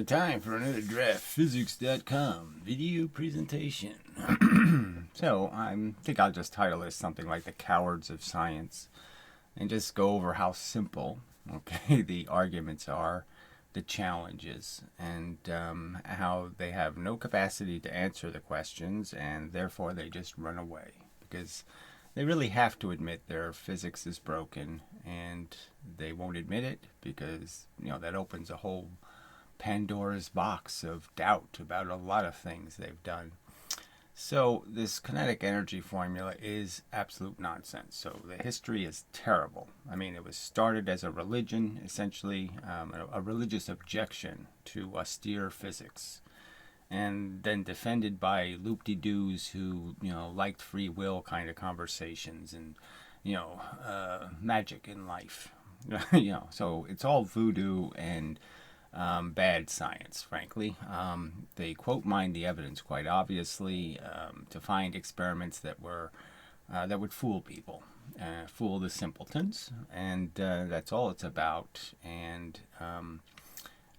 Time for another draftphysics.com video presentation. So I think I'll just title this something like The Cowards of Science and just go over how simple, the arguments are, the challenges, and how they have no capacity to answer the questions and therefore they just run away because they really have to admit their physics is broken, and they won't admit it because that opens a whole Pandora's box of doubt about a lot of things they've done. So this kinetic energy formula is absolute nonsense. So the history is terrible. I mean, it was started as a religion, essentially, a religious objection to austere physics, and then defended by loop-de-doos who, liked free will kind of conversations and, magic in life. So it's all voodoo and bad science, frankly. They quote mined the evidence quite obviously to find experiments that would fool people, fool the simpletons, and that's all it's about. And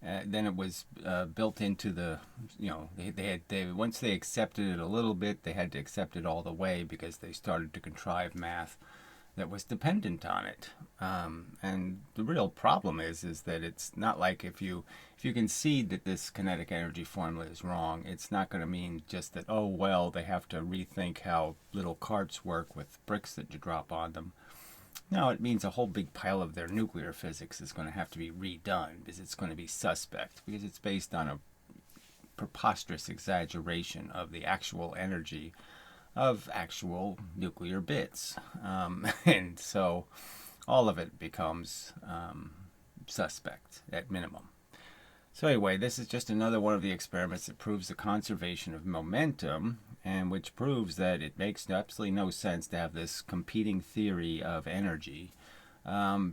then it was built into the, they once they accepted it a little bit, they had to accept it all the way because they started to contrive math that was dependent on it. And the real problem is that it's not like if you concede that this kinetic energy formula is wrong, it's not going to mean just that, oh, well, they have to rethink how little carts work with bricks that you drop on them. No, it means a whole big pile of their nuclear physics is going to have to be redone because it's going to be suspect, because it's based on a preposterous exaggeration of the actual energy of actual nuclear bits. And so all of it becomes suspect at minimum. So anyway, this is just another one of the experiments that proves the conservation of momentum, and which proves that it makes absolutely no sense to have this competing theory of energy,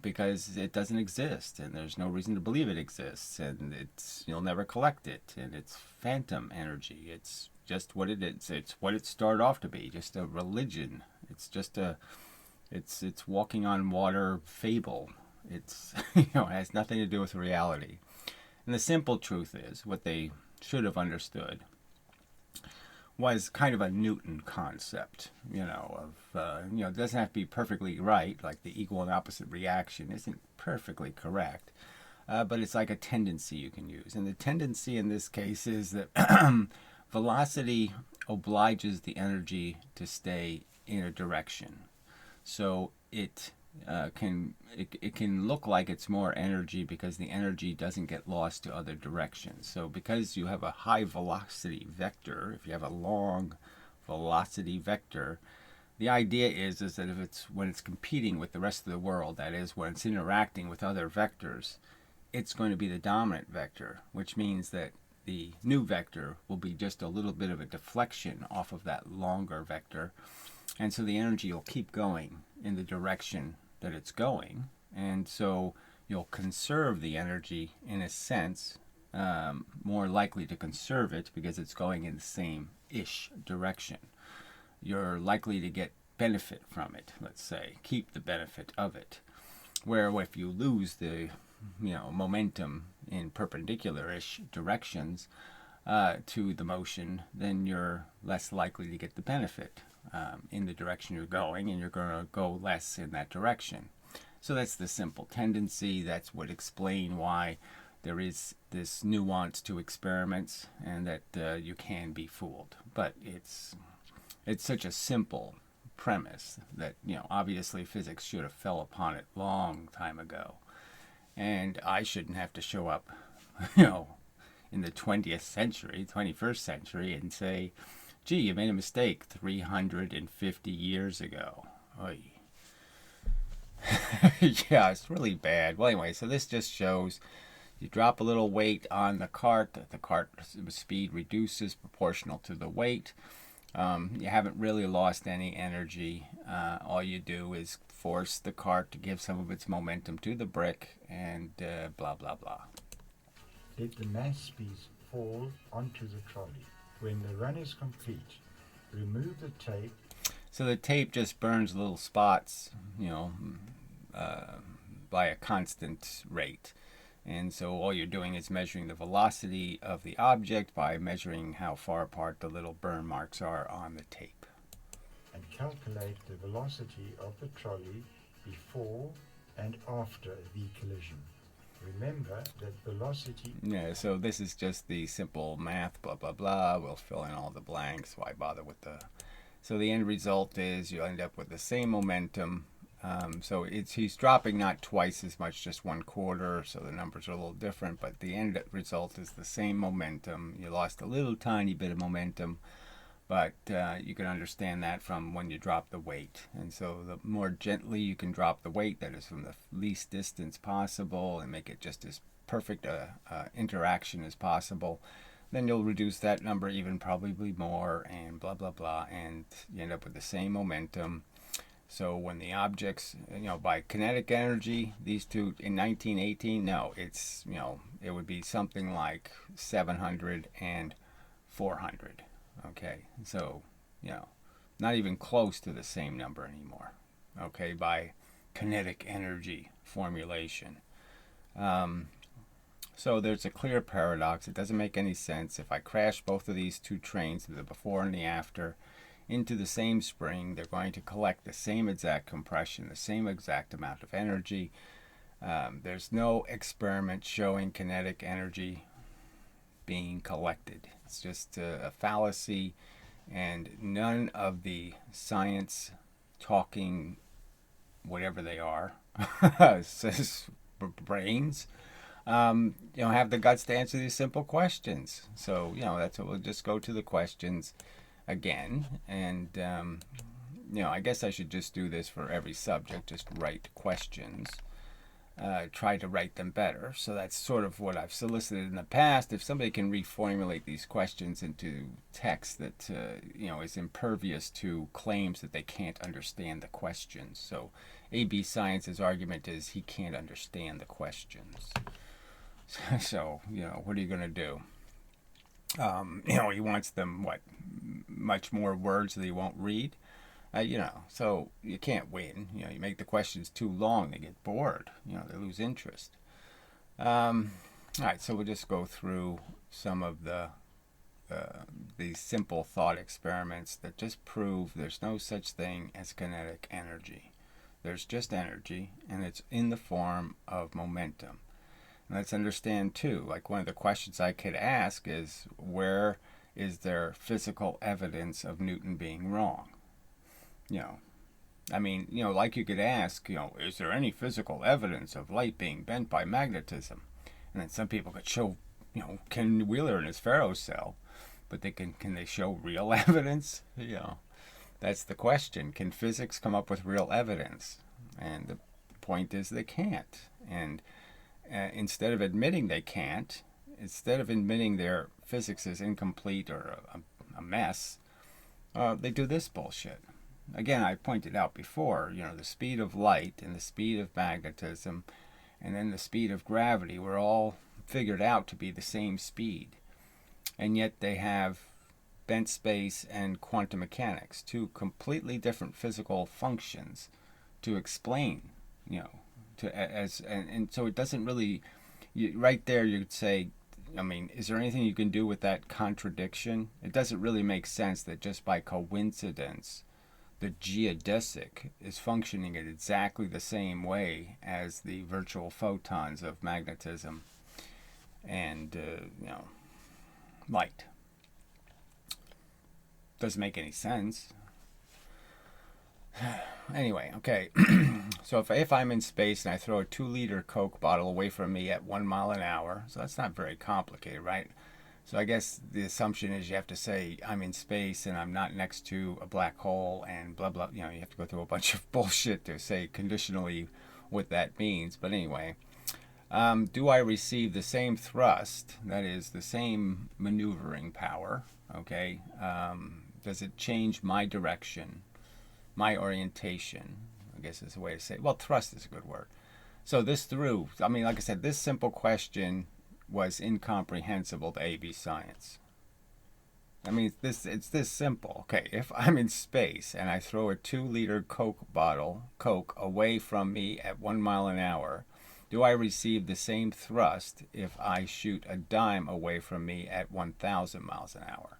because it doesn't exist, and there's no reason to believe it exists, and you'll never collect it, and it's phantom energy. It's just what it is. It's what it started off to be, just a religion. It's just it's walking on water fable. It's it has nothing to do with reality. And the simple truth is, what they should have understood was kind of a Newton concept, it doesn't have to be perfectly right, like the equal and opposite reaction isn't perfectly correct, but it's like a tendency you can use. And the tendency in this case is that velocity obliges the energy to stay in a direction. So it can look like it's more energy because the energy doesn't get lost to other directions. So because you have a high velocity vector, if you have a long velocity vector, the idea is that when it's competing with the rest of the world, that is, when it's interacting with other vectors, it's going to be the dominant vector, which means that the new vector will be just a little bit of a deflection off of that longer vector. And so the energy will keep going in the direction that it's going. And so you'll conserve the energy in a sense, more likely to conserve it because it's going in the same-ish direction. You're likely to get benefit from it, let's say, keep the benefit of it. Where if you lose the momentum in perpendicular-ish directions to the motion, then you're less likely to get the benefit in the direction you're going, and you're going to go less in that direction. So that's the simple tendency. That's what explains why there is this nuance to experiments, and that you can be fooled. But it's such a simple premise that obviously physics should have fell upon it long time ago. And I shouldn't have to show up, in the 20th century, 21st century, and say, gee, you made a mistake 350 years ago. Oy. Yeah, it's really bad. Well, anyway, so this just shows you drop a little weight on the cart speed reduces proportional to the weight. You haven't really lost any energy. All you do is force the cart to give some of its momentum to the brick, and blah, blah, blah. Let the mass speeds fall onto the trolley. When the run is complete, remove the tape. So the tape just burns little spots, by a constant rate. And so all you're doing is measuring the velocity of the object by measuring how far apart the little burn marks are on the tape. And calculate the velocity of the trolley before and after the collision. Remember that velocity... Yeah, so this is just the simple math, blah, blah, blah. We'll fill in all the blanks. Why bother with the... So the end result is you end up with the same momentum. So he's dropping not twice as much, just 1/4. So the numbers are a little different, but the end result is the same momentum. You lost a little tiny bit of momentum, but you can understand that from when you drop the weight. And so the more gently you can drop the weight, that is from the least distance possible, and make it just as perfect interaction as possible, then you'll reduce that number even probably more, and blah, blah, blah, and you end up with the same momentum. So when the objects, by kinetic energy, these two in 1918, no, it's, it would be something like 700 and 400. Okay, so, not even close to the same number anymore, okay, by kinetic energy formulation. So there's a clear paradox. It doesn't make any sense. If I crash both of these two trains, the before and the after, into the same spring, they're going to collect the same exact compression, the same exact amount of energy. There's no experiment showing kinetic energy being collected. It's just a fallacy, and none of the science talking, whatever they are, brains, have the guts to answer these simple questions. So, that's what we'll just go to the questions again. And, I guess I should just do this for every subject, just write questions. Try to write them better. So that's sort of what I've solicited in the past. If somebody can reformulate these questions into text that is impervious to claims that they can't understand the questions. So ABscience's argument is he can't understand the questions. So what are you going to do? He wants them much more words that he won't read. So you can't win. You make the questions too long, they get bored. They lose interest. All right, so we'll just go through some of these simple thought experiments that just prove there's no such thing as kinetic energy. There's just energy, and it's in the form of momentum. And let's understand, too, like one of the questions I could ask is, where is there physical evidence of Newton being wrong? Like you could ask, is there any physical evidence of light being bent by magnetism? And then some people could show, Ken Wheeler and his ferrocell, but can they show real evidence? That's the question. Can physics come up with real evidence? And the point is they can't. And instead of admitting they can't, instead of admitting their physics is incomplete or a mess, they do this bullshit. Again, I pointed out before, the speed of light and the speed of magnetism and then the speed of gravity were all figured out to be the same speed. And yet they have bent space and quantum mechanics, two completely different physical functions to explain, and so it doesn't really, right there you'd say, is there anything you can do with that contradiction? It doesn't really make sense that just by coincidence the geodesic is functioning in exactly the same way as the virtual photons of magnetism and light. Doesn't make any sense. Anyway, okay. So if I'm in space and I throw a 2-liter Coke bottle away from me at 1 mile an hour, so that's not very complicated, right? So I guess the assumption is you have to say I'm in space and I'm not next to a black hole and blah, blah. You have to go through a bunch of bullshit to say conditionally what that means. But anyway, do I receive the same thrust, that is the same maneuvering power, okay? Does it change my direction, my orientation? I guess is a way to say it. Well, thrust is a good word. So like I said, this simple question was incomprehensible to ABscience. It's this simple. Okay, if I'm in space and I throw a 2-liter Coke away from me at 1 mile an hour, do I receive the same thrust if I shoot a dime away from me at 1,000 miles an hour?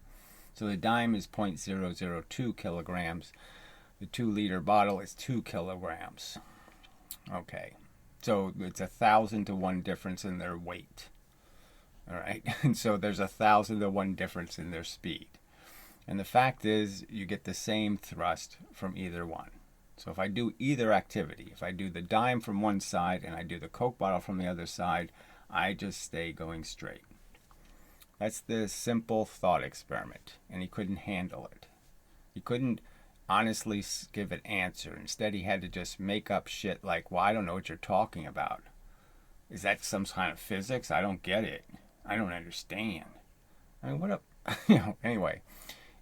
So the dime is 0.002 kilograms. The 2-liter bottle is 2 kilograms. Okay, so it's 1,000 to 1 difference in their weight. All right, and so there's 1,000 to 1 difference in their speed. And the fact is, you get the same thrust from either one. So if I do either activity, if I do the dime from one side and I do the Coke bottle from the other side, I just stay going straight. That's the simple thought experiment, and he couldn't handle it. He couldn't honestly give an answer. Instead, he had to just make up shit like, well, I don't know what you're talking about. Is that some kind of physics? I don't get it. I don't understand. I mean, what up? Anyway.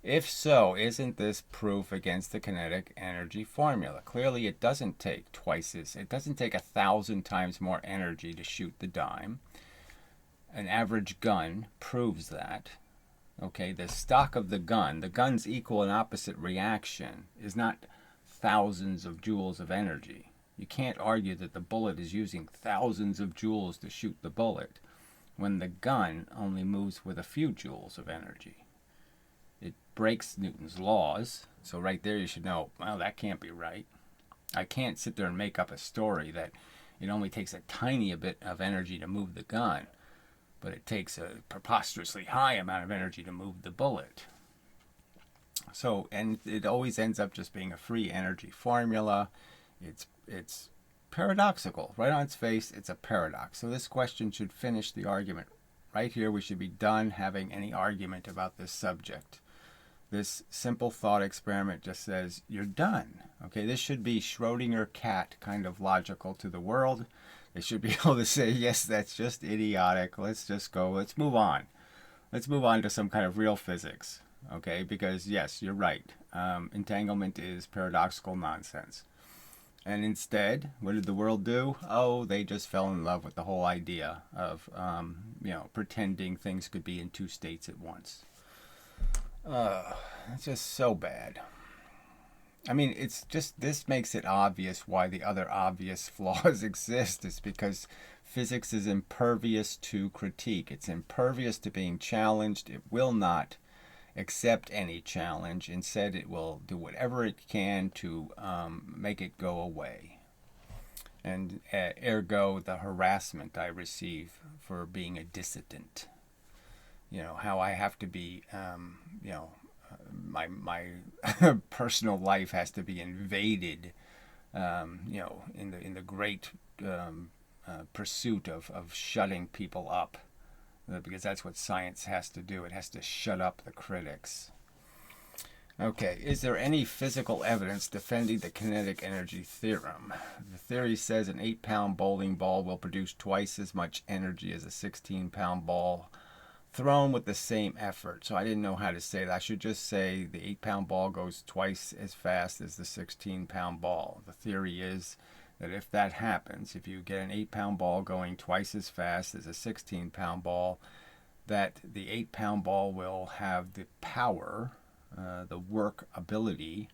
If so, isn't this proof against the kinetic energy formula? Clearly, it doesn't take it doesn't take 1,000 times more energy to shoot the dime. An average gun proves that. Okay, the stock of the gun's equal and opposite reaction is not thousands of joules of energy. You can't argue that the bullet is using thousands of joules to shoot the bullet when the gun only moves with a few joules of energy. It breaks Newton's laws, so right there you should know, well, that can't be right. I can't sit there and make up a story that it only takes a tiny bit of energy to move the gun, but it takes a preposterously high amount of energy to move the bullet. So, and it always ends up just being a free energy formula. It's paradoxical. Right on its face, it's a paradox. So this question should finish the argument. Right here, we should be done having any argument about this subject. This simple thought experiment just says, you're done. Okay, this should be Schrodinger cat kind of logical to the world. They should be able to say, yes, that's just idiotic. Let's just go. Let's move on. Let's move on to some kind of real physics. Okay, because yes, you're right. Entanglement is paradoxical nonsense. And instead, what did the world do? Oh, they just fell in love with the whole idea of, pretending things could be in two states at once. It's just so bad. I mean, it's just, this makes it obvious why the other obvious flaws exist. It's because physics is impervious to critique. It's impervious to being challenged. It will not accept any challenge. Instead, it will do whatever it can to make it go away. And ergo, the harassment I receive for being a dissident. How I have to be, my personal life has to be invaded, in the great pursuit of shutting people up, because that's what science has to do. It has to shut up the critics. Okay, is there any physical evidence defending the kinetic energy theorem? The theory says an 8-pound bowling ball will produce twice as much energy as a 16-pound ball thrown with the same effort. So I didn't know how to say that. I should just say the 8-pound ball goes twice as fast as the 16-pound ball. The theory is that if that happens, if you get an 8-pound ball going twice as fast as a 16-pound ball, that the 8-pound ball will have the power, the work ability,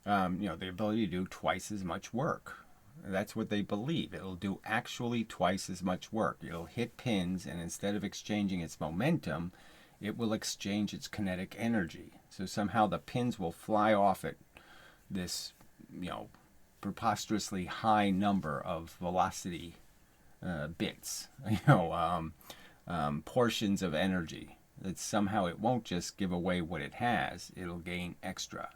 the ability to do twice as much work. That's what they believe. It'll do actually twice as much work. It'll hit pins, and instead of exchanging its momentum, it will exchange its kinetic energy. So somehow the pins will fly off at this, preposterously high number of velocity bits, portions of energy. That somehow it won't just give away what it has, it'll gain extra.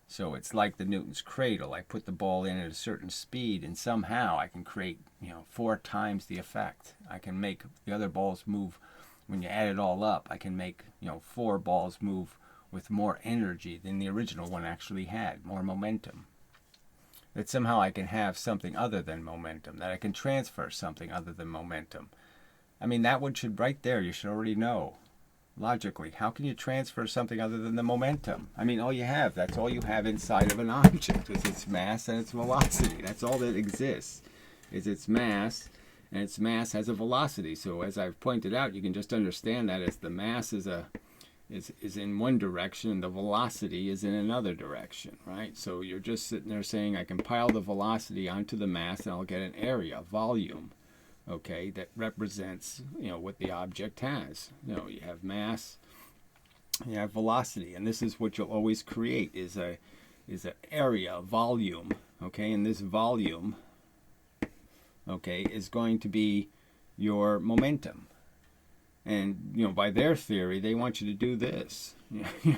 So it's like the Newton's cradle. I put the ball in at a certain speed, and somehow I can create, 4 times the effect. I can make the other balls move. When you add it all up, I can make, 4 balls move with more energy than the original one actually had, more momentum. That somehow I can have something other than momentum, that I can transfer something other than momentum. I mean, that one should, right there, you should already know. Logically, how can you transfer something other than the momentum? I mean, that's all you have inside of an object is its mass and its velocity. That's all that exists, is its mass, and its mass has a velocity. So as I've pointed out, you can just understand that as the mass is in one direction and the velocity is in another direction, right? So you're just sitting there saying I can pile the velocity onto the mass and I'll get an area, volume. okay, that represents, what the object has. You have mass, you have velocity, and this is what you'll always create is an area, volume, okay, and this volume, okay, is going to be your momentum. And by their theory, they want you to do this.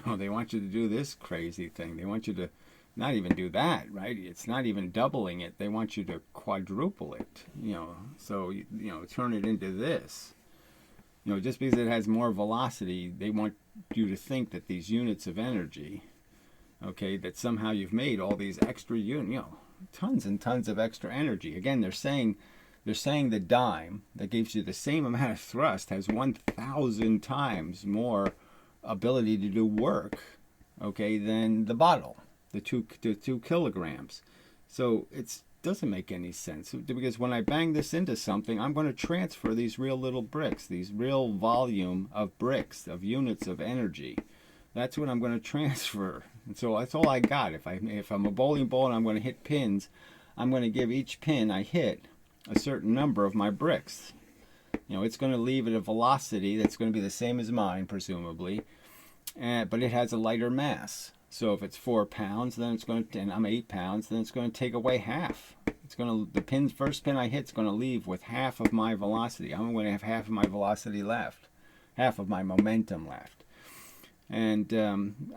They want you to do this crazy thing. They want you to not even do that, right? It's not even doubling it. They want you to quadruple it. So turn it into this. Just because it has more velocity, they want you to think that these units of energy, okay, that somehow you've made all these extra units, tons and tons of extra energy. Again, they're saying the dime that gives you the same amount of thrust has 1,000 times more ability to do work, okay, than the bottle, the 2 kilograms. So it doesn't make any sense, because when I bang this into something, I'm going to transfer these real little bricks, these real volume of bricks, of units of energy. That's what I'm going to transfer. And so that's all I got. If I'm a bowling ball and I'm going to hit pins, I'm going to give each pin I hit a certain number of my bricks. It's going to leave at a velocity that's going to be the same as mine, presumably, but it has a lighter mass. So if it's 4 pounds, then it's going to, and I'm 8 pounds, then it's going to take away half. The first pin I hit is going to leave with half of my velocity. I'm going to have half of my velocity left, half of my momentum left. And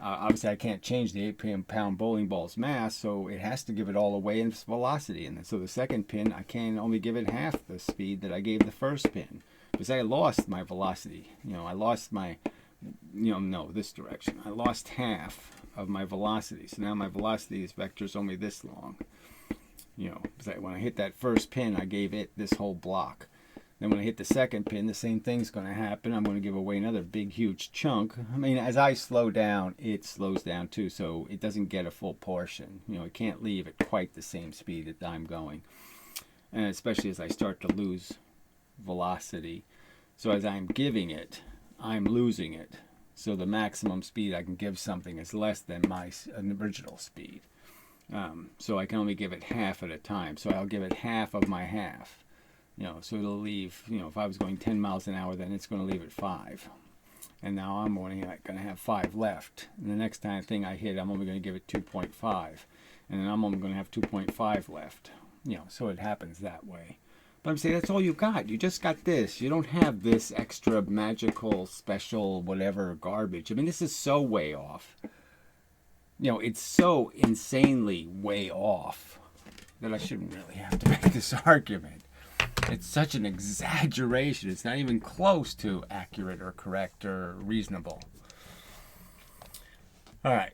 obviously I can't change the 8-pound bowling ball's mass, so it has to give it all away in its velocity. And so the second pin, I can only give it half the speed that I gave the first pin, because I lost my velocity. I lost my, this direction. I lost half of my velocity. So now my velocity is vector's only this long. Because when I hit that first pin, I gave it this whole block. Then when I hit the second pin, the same thing's going to happen. I'm going to give away another big, huge chunk. I mean, as I slow down, it slows down too, so it doesn't get a full portion. It can't leave at quite the same speed that I'm going. And especially as I start to lose velocity. So as I'm giving it, I'm losing it. So the maximum speed I can give something is less than my original speed. So I can only give it half at a time. So I'll give it half of my half. So it'll leave, if I was going 10 miles an hour, then it's going to leave at 5. And now I'm only going to have 5 left. And the next thing I hit, I'm only going to give it 2.5. And then I'm only going to have 2.5 left. So it happens that way. But I'm saying that's all you got. You just got this. You don't have this extra magical, special, whatever garbage. I mean, this is so way off. It's so insanely way off that I shouldn't really have to make this argument. It's such an exaggeration. It's not even close to accurate or correct or reasonable. All right.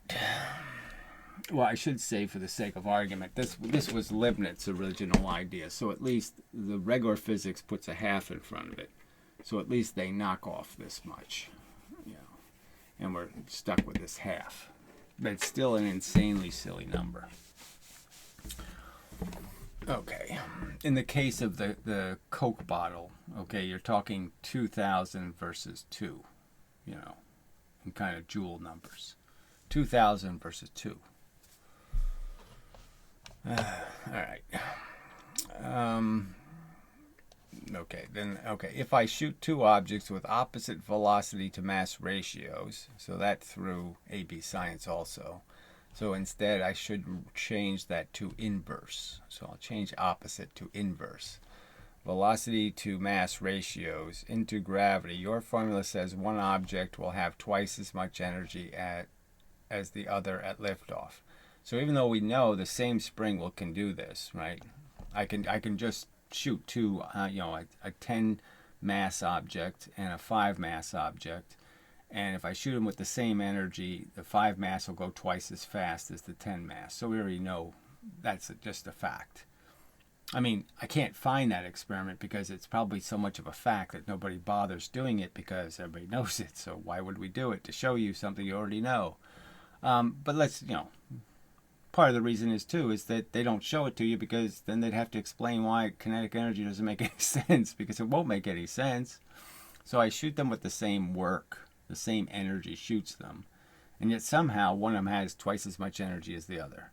Well, I should say, for the sake of argument, this was Leibniz's original idea. So at least the regular physics puts a half in front of it. So at least they knock off this much. And we're stuck with this half. But it's still an insanely silly number. Okay, in the case of the Coke bottle, okay, you're talking 2,000 versus 2, in kind of joule numbers. 2,000 versus 2. All right. Okay, if I shoot 2 objects with opposite velocity to mass ratios, so that through ABscience also. So instead, I should change that to inverse. So I'll change opposite to inverse. Velocity to mass ratios into gravity. Your formula says one object will have twice as much energy as the other at liftoff. So even though we know the same spring can do this, right? I can just shoot 2, a 10 mass object and a 5 mass object. And if I shoot them with the same energy, the 5 mass will go twice as fast as the 10 mass. So we already know that's just a fact. I mean, I can't find that experiment because it's probably so much of a fact that nobody bothers doing it because everybody knows it. So why would we do it? To show you something you already know. But let's, part of the reason is that they don't show it to you because then they'd have to explain why kinetic energy doesn't make any sense, because it won't make any sense. So I shoot them with the same work. The same energy shoots them. And yet somehow one of them has twice as much energy as the other.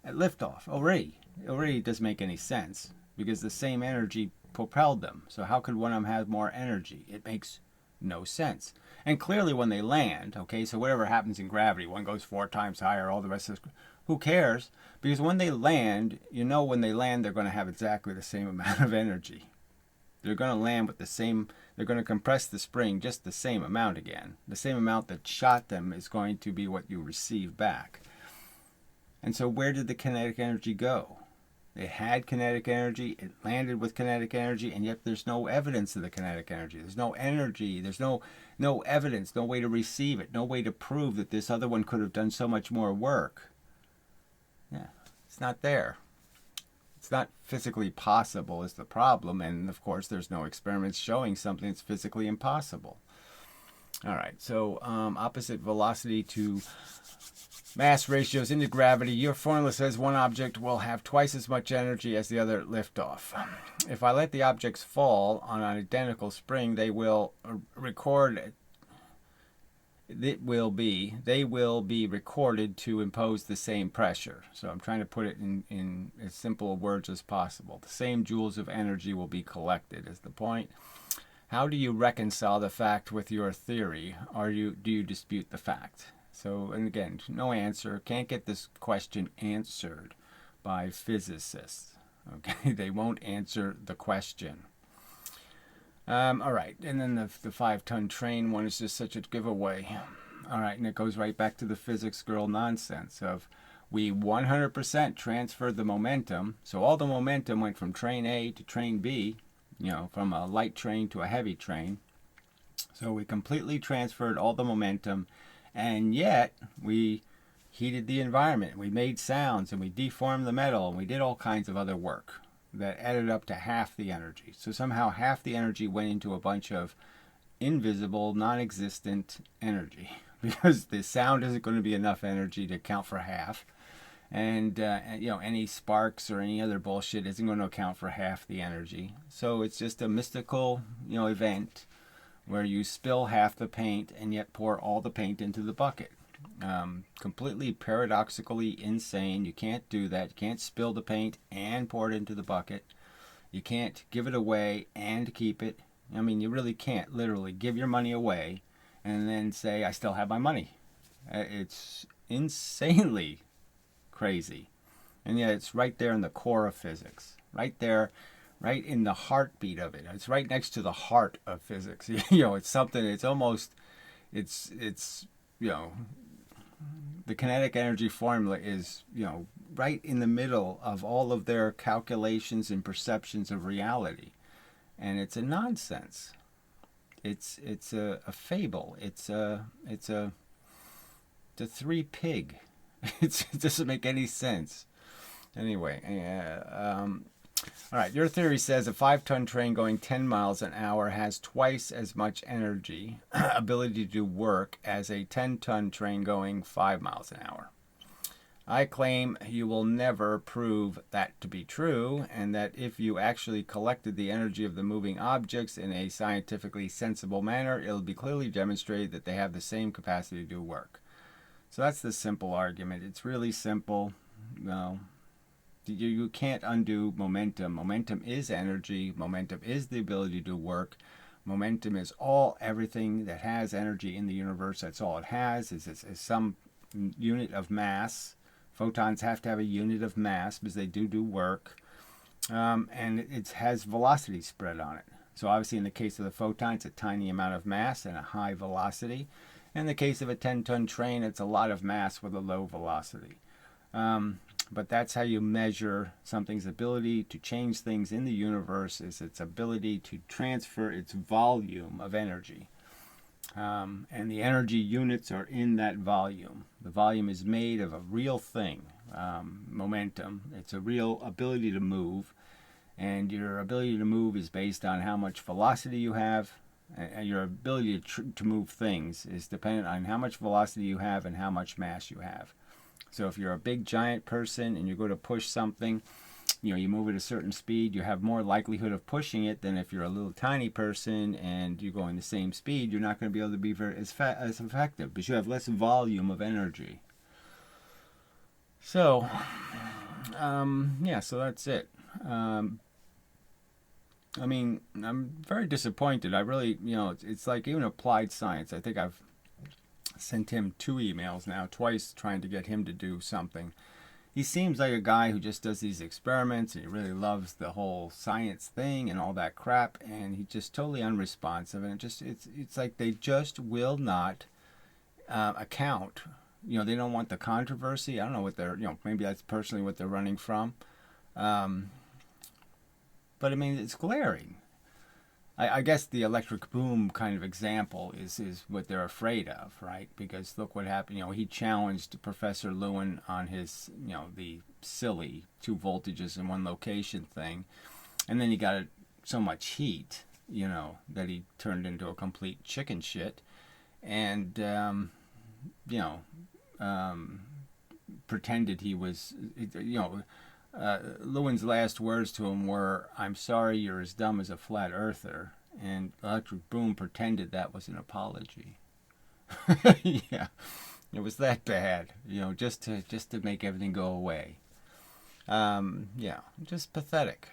At liftoff, already doesn't make any sense, because the same energy propelled them. So how could one of them have more energy? It makes no sense. And clearly when they land, okay, so whatever happens in gravity, one goes 4 times higher, all the rest is, who cares? Because when they land, when they land, they're going to have exactly the same amount of energy. They're going to land with the same, they're going to compress the spring just the same amount again. The same amount that shot them is going to be what you receive back. And so where did the kinetic energy go? It had kinetic energy, it landed with kinetic energy, and yet there's no evidence of the kinetic energy. There's no energy, there's no evidence, no way to receive it, no way to prove that this other one could have done so much more work. Yeah, it's not there. It's not physically possible is the problem, and of course there's no experiments showing something that's physically impossible. All right, so opposite velocity to mass ratios into gravity, your formula says one object will have twice as much energy as the other at liftoff. If I let the objects fall on an identical spring, they will be recorded to impose the same pressure. So I'm trying to put it in as simple words as possible. The same joules of energy will be collected is the point. How do you reconcile the fact with your theory? Do you dispute the fact? So, and again, no answer. Can't get this question answered by physicists. Okay, they won't answer the question. All right, and then the 5-ton train one is just such a giveaway. All right, and it goes right back to the physics girl nonsense of we 100% transferred the momentum. So all the momentum went from train A to train B, from a light train to a heavy train. So we completely transferred all the momentum, and yet we heated the environment. We made sounds, and we deformed the metal, and we did all kinds of other work that added up to half the energy. So somehow half the energy went into a bunch of invisible, non-existent energy because the sound isn't going to be enough energy to account for half. And any sparks or any other bullshit isn't going to account for half the energy. So it's just a mystical, event where you spill half the paint and yet pour all the paint into the bucket. Completely paradoxically insane. You can't do that. You can't spill the paint and pour it into the bucket. You can't give it away and keep it. I mean, you really can't literally give your money away and then say, I still have my money. It's insanely crazy. And yet it's right there in the core of physics. Right there, right in the heartbeat of it. It's right next to the heart of physics. It's something, it's almost, it's the kinetic energy formula is, right in the middle of all of their calculations and perceptions of reality. And it's a nonsense. It's a fable. It's a three pig. It doesn't make any sense. Anyway, all right, your theory says a 5-ton train going 10 miles an hour has twice as much energy, ability to do work, as a 10-ton train going 5 miles an hour. I claim you will never prove that to be true, and that if you actually collected the energy of the moving objects in a scientifically sensible manner, it will be clearly demonstrated that they have the same capacity to do work. So that's the simple argument. It's really simple. You can't undo momentum. Momentum is energy. Momentum is the ability to do work. Momentum is everything that has energy in the universe. That's all it has is some unit of mass. Photons have to have a unit of mass because they do work. And it has velocity spread on it. So obviously in the case of the photon, it's a tiny amount of mass and a high velocity. In the case of a 10-ton train, it's a lot of mass with a low velocity. But that's how you measure something's ability to change things in the universe, is its ability to transfer its volume of energy. And the energy units are in that volume. The volume is made of a real thing, momentum. It's a real ability to move. And your ability to move is based on how much velocity you have. And your ability to move things is dependent on how much velocity you have and how much mass you have. So if you're a big giant person and you go to push something, you move at a certain speed, you have more likelihood of pushing it than if you're a little tiny person and you're going the same speed. You're not going to be able to be as effective because you have less volume of energy. So, so that's it. I mean, I'm very disappointed. I really, it's like even applied science. I think I've sent him 2 emails now, twice trying to get him to do something. He seems like a guy who just does these experiments and he really loves the whole science thing and all that crap, and he's just totally unresponsive. And it's like they just will not account. They don't want the controversy. I don't know what they're, maybe that's personally what they're running from. Um, but I mean, it's glaring. I guess the electric boom kind of example is what they're afraid of, right? Because look what happened. He challenged Professor Lewin on his, the silly 2 voltages in one location thing, and then he got so much heat, that he turned into a complete chicken shit, and you know, um, pretended he was, Lewin's last words to him were, "I'm sorry you're as dumb as a flat earther." And Electric Boom pretended that was an apology. Yeah, it was that bad, just to make everything go away. Yeah, just pathetic.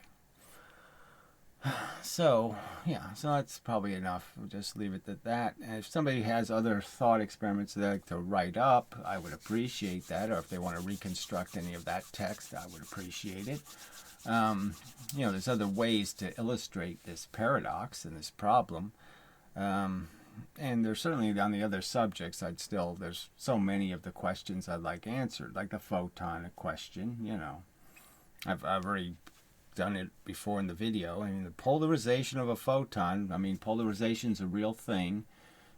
So, yeah, so that's probably enough. We'll just leave it at that. And if somebody has other thought experiments they'd like to write up, I would appreciate that. Or if they want to reconstruct any of that text, I would appreciate it. There's other ways to illustrate this paradox and this problem. And there's certainly on the other subjects, there's so many of the questions I'd like answered, like the photon question, I've already done it before in the video. I mean, the polarization of a photon, polarization's a real thing.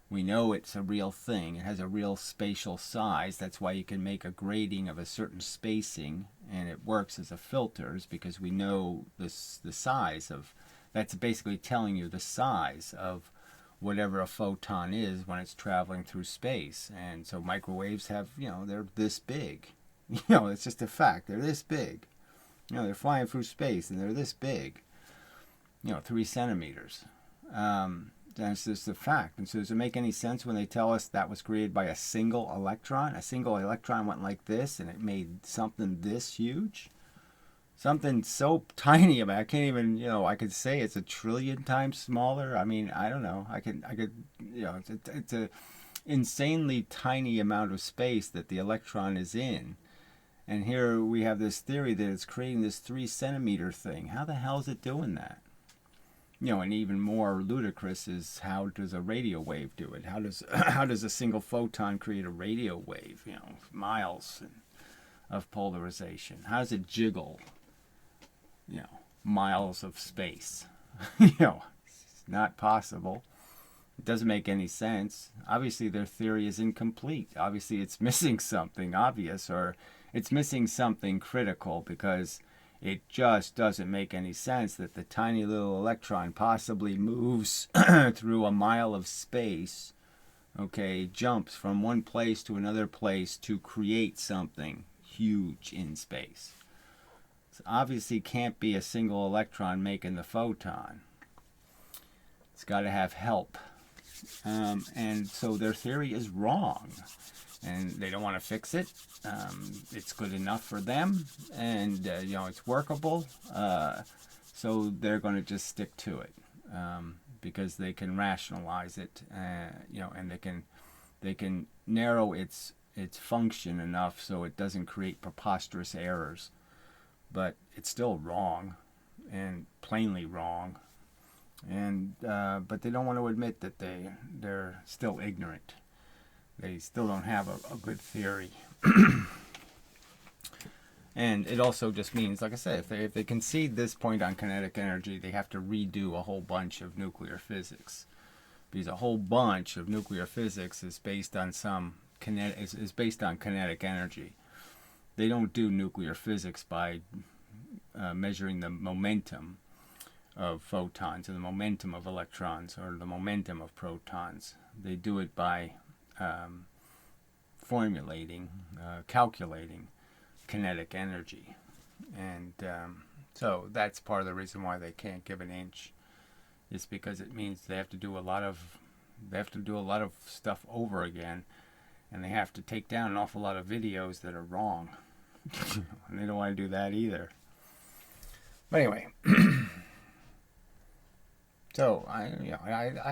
We know it's a real thing. It has a real spatial size. That's why you can make a grading of a certain spacing, and it works as a filter, is because we know the size of, that's basically telling you the size of whatever a photon is when it's traveling through space. And so microwaves have, they're this big. It's just a fact. They're this big. They're flying through space and they're this big. 3 centimeters. That's just a fact. And so does it make any sense when they tell us that was created by a single electron? A single electron went like this and it made something this huge? Something so tiny. I can't even, I could say it's 1,000,000,000,000 times smaller. I don't know. I could, it's a insanely tiny amount of space that the electron is in. And here we have this theory that it's creating this 3 centimeter thing. How the hell is it doing that? And even more ludicrous is, how does a radio wave do it? How does a single photon create a radio wave? Miles of polarization. How does it jiggle? Miles of space. It's not possible. It doesn't make any sense. Obviously, their theory is incomplete. Obviously, it's missing something obvious, or it's missing something critical, because it just doesn't make any sense that the tiny little electron possibly moves through a mile of space, jumps from one place to another place to create something huge in space. So obviously can't be a single electron making the photon. It's got to have help. And so their theory is wrong. And they don't want to fix it. It's good enough for them, and it's workable. So they're going to just stick to it, because they can rationalize it, and they can narrow its function enough so it doesn't create preposterous errors. But it's still wrong, and plainly wrong. And but they don't want to admit that they're still ignorant. They still don't have a good theory. And it also just means, like I said, if they concede this point on kinetic energy, they have to redo a whole bunch of nuclear physics, because a whole bunch of nuclear physics is based on kinetic energy. They don't do nuclear physics by measuring the momentum of photons or the momentum of electrons or the momentum of protons. They do it by formulating, calculating kinetic energy. And so that's part of the reason why they can't give an inch, is because it means they have to do a lot of stuff over again, and they have to take down an awful lot of videos that are wrong. And they don't want to do that either. But anyway, So I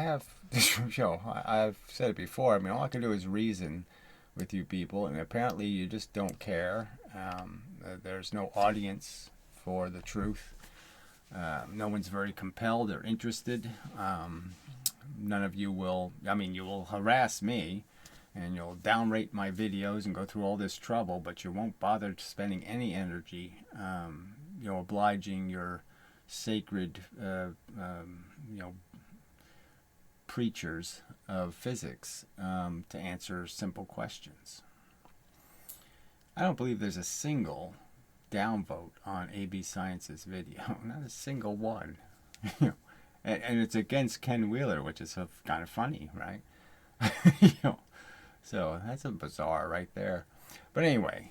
have this show. I've said it before. I mean, all I can do is reason with you people, and apparently you just don't care. There's no audience for the truth. No one's very compelled or interested. None of you will. I mean, you will harass me, and you'll downrate my videos and go through all this trouble, but you won't bother spending any energy, obliging your sacred, preachers of physics to answer simple questions. I don't believe there's a single downvote on ABscience's video, not a single one. And it's against Ken Wheeler, which is kind of funny, right? So that's a bizarre right there. But anyway,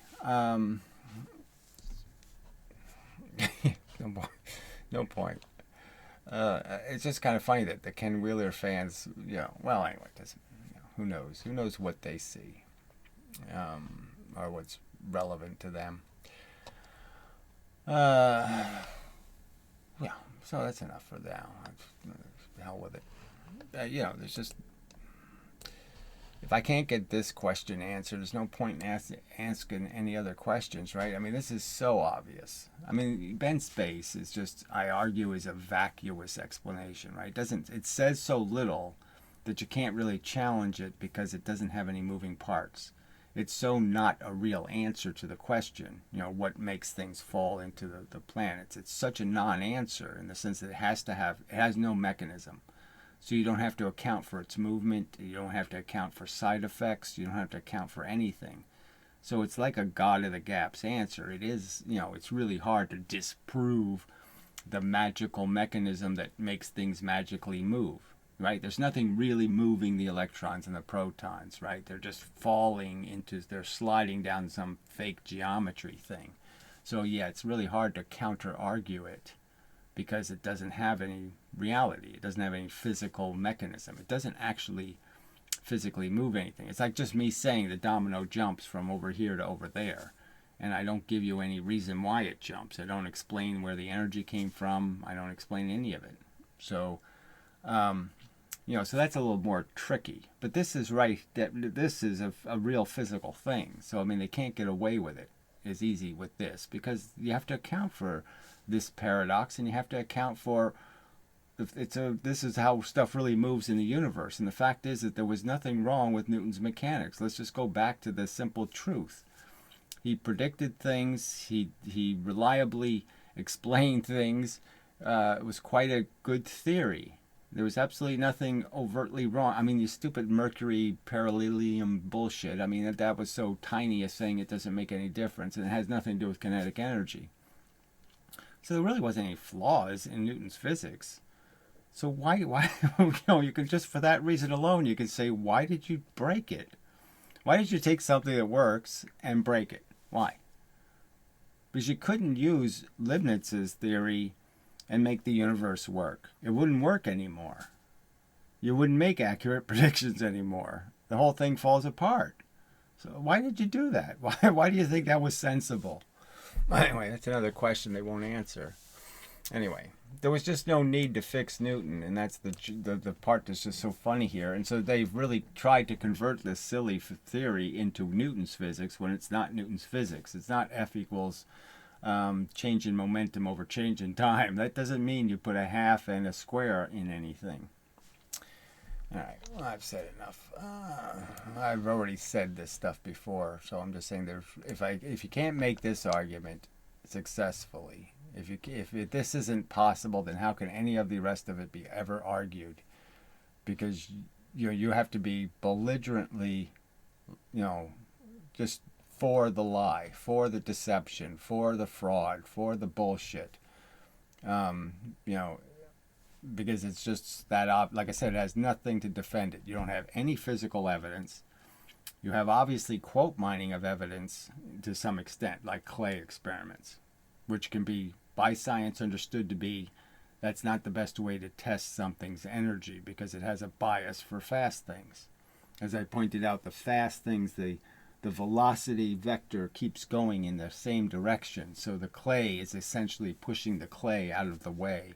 no point. It's just kind of funny that the Ken Wheeler fans, well, anyway, it doesn't, who knows? Who knows what they see, or what's relevant to them. Yeah, so that's enough for now. Hell with it. There's just, if I can't get this question answered, there's no point in asking any other questions, right? I mean, this is so obvious. I mean, bent space is just, I argue, is a vacuous explanation, right? It says so little that you can't really challenge it because it doesn't have any moving parts. It's so not a real answer to the question, what makes things fall into the planets. It's such a non-answer in the sense that it has no mechanism. So you don't have to account for its movement. You don't have to account for side effects. You don't have to account for anything. So it's like a God of the gaps answer. It is, it's really hard to disprove the magical mechanism that makes things magically move, right? There's nothing really moving the electrons and the protons, right? They're just they're sliding down some fake geometry thing. So yeah, it's really hard to counter-argue it, because it doesn't have any reality. It doesn't have any physical mechanism. It doesn't actually physically move anything. It's like just me saying the domino jumps from over here to over there, and I don't give you any reason why it jumps. I don't explain where the energy came from. I don't explain any of it. So, so that's a little more tricky. But this is right. This is a real physical thing. So, I mean, they can't get away with it as easy with this, because you have to account for this paradox, and you have to account for this is how stuff really moves in the universe. And the fact is that there was nothing wrong with Newton's mechanics. Let's just go back to the simple truth. He predicted things. He reliably explained things. It was quite a good theory. There was absolutely nothing overtly wrong. I mean, the stupid mercury parallelism bullshit. I mean, that was so tiny a thing it doesn't make any difference, and it has nothing to do with kinetic energy. So there really wasn't any flaws in Newton's physics. So why you can just, for that reason alone, you can say, why did you break it? Why did you take something that works and break it? Why? Because you couldn't use Leibniz's theory and make the universe work. It wouldn't work anymore. You wouldn't make accurate predictions anymore. The whole thing falls apart. So why did you do that? Why do you think that was sensible? Anyway, that's another question they won't answer. Anyway, there was just no need to fix Newton, and that's the part that's just so funny here. And so they've really tried to convert this silly theory into Newton's physics when it's not Newton's physics. It's not F equals change in momentum over change in time. That doesn't mean you put a half and a square in anything. All right, well, I've said enough. I've already said this stuff before, so I'm just saying if you can't make this argument successfully, if this isn't possible, then how can any of the rest of it be ever argued? Because you have to be belligerently, just for the lie, for the deception, for the fraud, for the bullshit. Because it's just that, like I said, it has nothing to defend it. You don't have any physical evidence. You have obviously quote mining of evidence to some extent, like clay experiments, which can be by science understood to be that's not the best way to test something's energy, because it has a bias for fast things. As I pointed out, the fast things, the velocity vector keeps going in the same direction, so the clay is essentially pushing the clay out of the way.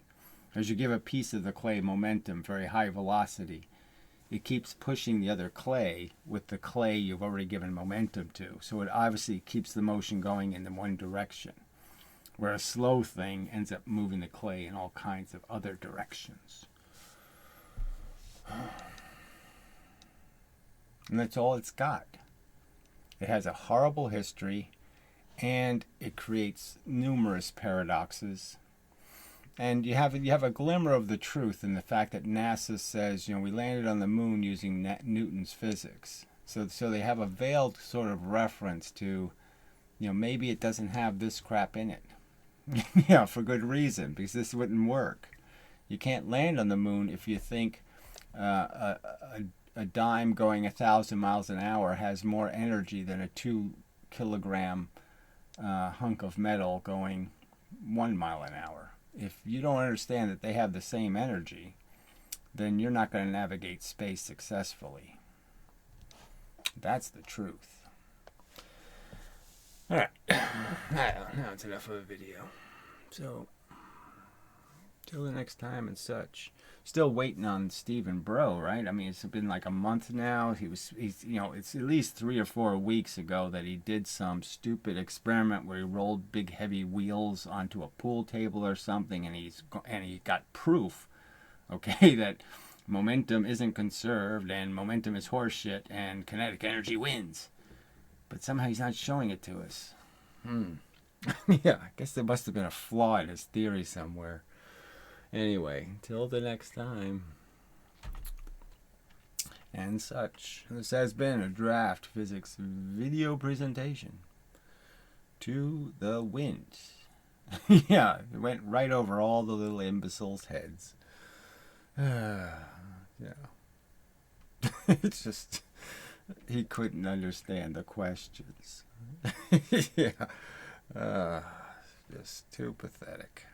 As you give a piece of the clay momentum, very high velocity, it keeps pushing the other clay with the clay you've already given momentum to. So it obviously keeps the motion going in the one direction, where a slow thing ends up moving the clay in all kinds of other directions. And that's all it's got. It has a horrible history, and it creates numerous paradoxes. And you have a glimmer of the truth in the fact that NASA says, we landed on the moon using Newton's physics. So they have a veiled sort of reference to, maybe it doesn't have this crap in it. Yeah, for good reason, because this wouldn't work. You can't land on the moon if you think a dime going 1,000 miles an hour has more energy than a 2-kilogram hunk of metal going 1 mile an hour. If you don't understand that they have the same energy, then you're not going to navigate space successfully. That's the truth. All right. Now it's enough of a video. So, till the next time and such. Still waiting on Stephen Bro, right? I mean, it's been like a month now. He's it's at least 3 or 4 weeks ago that he did some stupid experiment where he rolled big heavy wheels onto a pool table or something, and he got proof, okay, that momentum isn't conserved and momentum is horseshit and kinetic energy wins. But somehow he's not showing it to us. Yeah, I guess there must have been a flaw in his theory somewhere. Anyway, until the next time, and such, this has been a Draft Physics video presentation. To the wind. Yeah, it went right over all the little imbeciles' heads. Yeah. It's just, he couldn't understand the questions. Yeah. Just too pathetic.